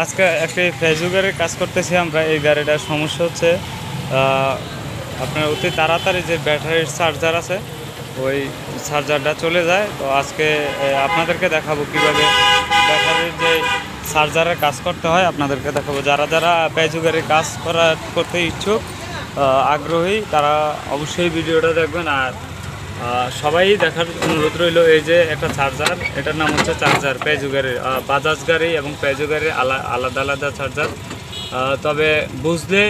আজকে একটি ফেসবুকের কাজ করতেছি আমরা। এই গাড়িটার সমস্যা হচ্ছে আপনার অতি তাড়াতাড়ি যে ব্যাটারির চার্জার আছে ওই চার্জারটা চলে যায়। তো আজকে আপনাদেরকে দেখাবো কিভাবে ব্যাটারির যে চার্জারের কাজ করতে হয়, আপনাদেরকে দেখাবো। যারা যারা ফেসবুকের কাজ করতে ইচ্ছুক আগ্রহী তারা অবশ্যই ভিডিওটা দেখবেন। আর সবাই দেখার অনুরোধ রইল। এই যে একটা চার্জার, এটার নাম হচ্ছে চার্জার পেজু গাড়ির, বাজাজ গাড়ি এবং পেজু গাড়ির আলাদা আলাদা চার্জার। তবে বুঝলে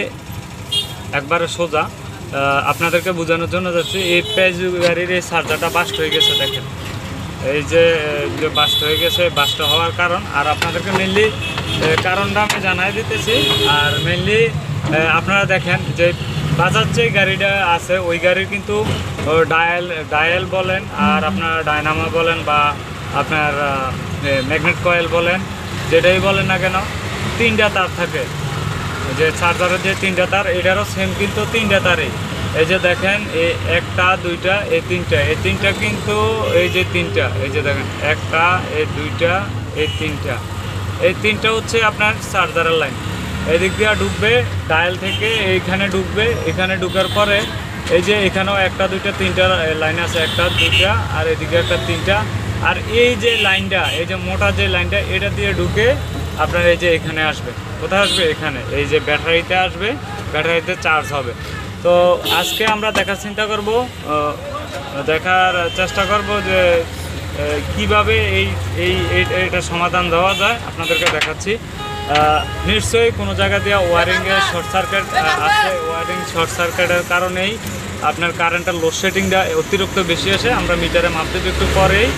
একবারে সোজা আপনাদেরকে বোঝানোর জন্য যাচ্ছি। এই পেজু গাড়ির এই চার্জারটা বাস্ট হয়ে গেছে। দেখেন এই যে বাস্ট হয়ে গেছে। বাস্ট হওয়ার কারণ আর আপনাদেরকে মেনলি কারণটা আমি জানাই দিতেছি। আর মেনলি আপনারা দেখেন যে বাজাজ যে গাড়িটা আছে ওই গাড়ির কিন্তু ডায়াল বলেন আর আপনার ডায়নামো বলেন বা আপনার ম্যাগনেট কয়েল বলেন, যেটাই বলেন না কেন, তিনটা তার থাকে। যে চার্জারের যে তিনটা তার, এটারও সেম কিন্তু তিনটা তারই। এই যে দেখেন এই একটা দুইটা এই তিনটা কিন্তু এই যে তিনটা, এই যে দেখেন একটা এই দুইটা এই তিনটা হচ্ছে আপনার চার্জারের লাইন। এদিক দিয়ে ঢুকবে ডায়াল থেকে, এইখানে ঢুকবে। এখানে ঢুকার পরে এই যে এখানেও একটা দুইটা তিনটা লাইন আছে, একটা দুইটা আর এদিকে একটা তিনটা। আর এই যে লাইনটা, এই যে মোটা যে লাইনটা, এটা দিয়ে ঢুকে আপনার এই যে এখানে আসবে। কোথায় আসবে? এখানে এই যে ব্যাটারিতে আসবে, ব্যাটারিতে চার্জ হবে। তো আজকে আমরা দেখার চেষ্টা করব যে কিভাবে এইটা সমাধান দেওয়া যায়, আপনাদেরকে দেখাচ্ছি। নিশ্চয়ই কোনো জায়গা দিয়ে ওয়ারিংয়ের শর্ট সার্কিট আছে। ওয়ারিং শর্ট সার্কিটের কারণেই আপনার কারেন্টের লোডশেডিংটা অতিরিক্ত বেশি আসে। আমরা মিটারে মাপ দেব একটু পরেই।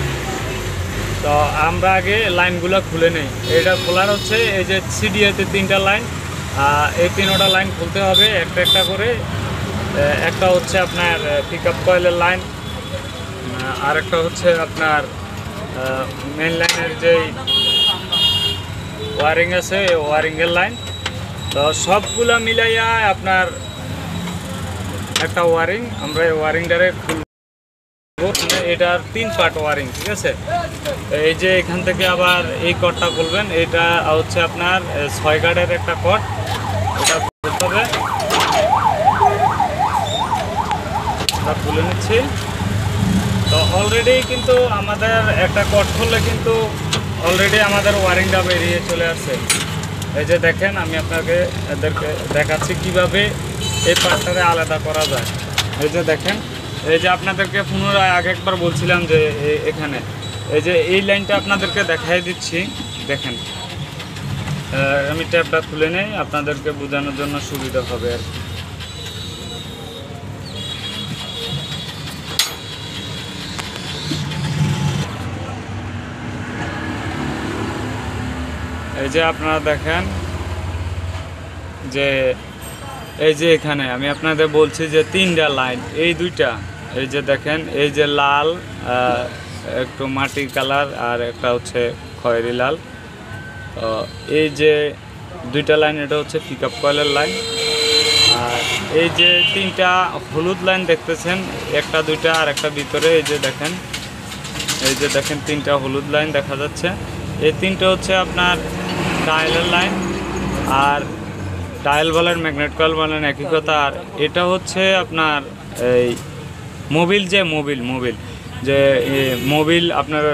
তো আমরা আগে লাইনগুলো খুলে নেই। এটা খোলার হচ্ছে এই যে সিডিএতে তিনটা লাইন, এই তিনটা লাইন খুলতে হবে একটা একটা করে। একটা হচ্ছে আপনার পিক আপ কয়েলের লাইন, আর একটা হচ্ছে আপনার মেন লাইনের যেই ওয়ারিং আছে এই ওয়ারিংয়ের লাইন। তো সবগুলো মিলাইয়া আপনার একটা ওয়ারিং। আমরা এই ওয়ারিংটারে খুলব। এটার 3 পার্ট ওয়ারিং, ঠিক আছে। এই যে এখান থেকে আবার এই কটটা খুলবেন। এটা হচ্ছে আপনার 6 গার্ডের একটা কট, এটা খুলতে হবে। এটা খুলে নিচ্ছি। তো অলরেডি কিন্তু আমাদের একটা কট খুললে কিন্তু অলরেডি আমাদের ওয়ারিংটা বেরিয়ে চলে আসছে। এই যে দেখেন, আমি এদেরকে দেখাচ্ছি কিভাবে এই পার্টটারে আলাদা করা যায়। এই যে দেখেন, এই যে আপনাদেরকে পুনরায় আগে একবার বলছিলাম যে এখানে এই যে এই লাইনটা আপনাদেরকে দেখাই দিচ্ছি। দেখেন আমি ট্যাপটা খুলে নেই, আপনাদেরকে বোঝানোর জন্য সুবিধা হবে আর কি। এই যে আপনারা দেখেন যে এই যে এখানে আমি আপনাদের বলছি যে তিনটা লাইন, এই দুইটা, এই যে দেখেন এই যে লাল একটু মাটি কালার আর একটা হচ্ছে খয়েরি লাল। এই যে দুইটা লাইন, এটা হচ্ছে পিক আপ কয়েলের লাইন। আর এই যে তিনটা হলুদ লাইন দেখতেছেন, একটা দুইটা আর একটা ভিতরে, এই যে দেখেন তিনটা হলুদ লাইন দেখা যাচ্ছে। এই তিনটা হচ্ছে আপনার ডায়ালের লাইন। আর ডায়াল বলেন ম্যাগনেট কয়েল বলেন একই কথা। আর এটা হচ্ছে আপনার এই মোবিল আপনার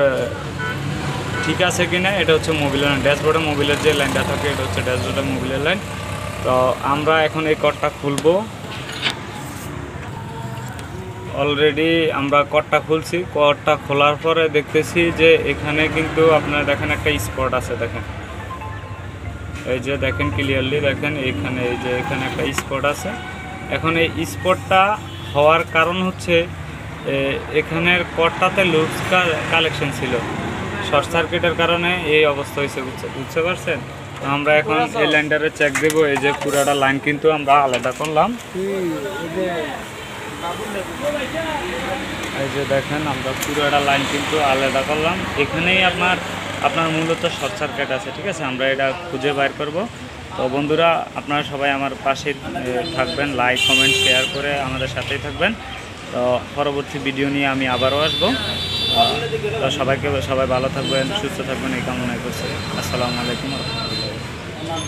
ঠিক আছে কিনা, এটা হচ্ছে মোবিলের লাইন। ড্যাশবোর্ডে মোবিলের যে লাইনটা থাকে এটা হচ্ছে ড্যাশবোর্ডে মোবিলের লাইন। তো আমরা এখন এই কটটা খুলবো। অলরেডি আমরা কটটা খুলছি। কটটা খোলার পরে দেখতেছি যে এখানে কিন্তু আপনার দেখেন একটা স্পট আছে। দেখেন এই যে দেখেন ক্লিয়ারলি দেখেন এখানে, এই যে এখানে একটা স্পট আছে। এখন এই স্পটটা হওয়ার কারণ হচ্ছে এখানের কটটাতে লুজ কালেকশন ছিল, শর্ট সার্কিটের কারণে এই অবস্থা হয়েছে। বুঝতে পারছেন? তো আমরা এখন এই লাইনটারে চেক দেব। এই যে পুরাটা লাইন কিন্তু আমরা আলাদা করলাম। এই যে দেখেন আমরা পুরোটা লাইন কিন্তু আলাদা করলাম। এখানেই আপনার মূলত শর্ট সার্কিট আছে, ঠিক আছে। আমরা এটা খুঁজে বাইর করব। তো বন্ধুরা, আপনারা সবাই আমার পাশে থাকবেন, লাইক কমেন্ট শেয়ার করে আমাদের সাথেই থাকবেন। তো পরবর্তী ভিডিও নিয়ে আমি আবারও আসবো। সবাই ভালো থাকবেন, সুস্থ থাকবেন এই কামনাই করছি। আসসালামু আলাইকুম রহমতুল্লাহ।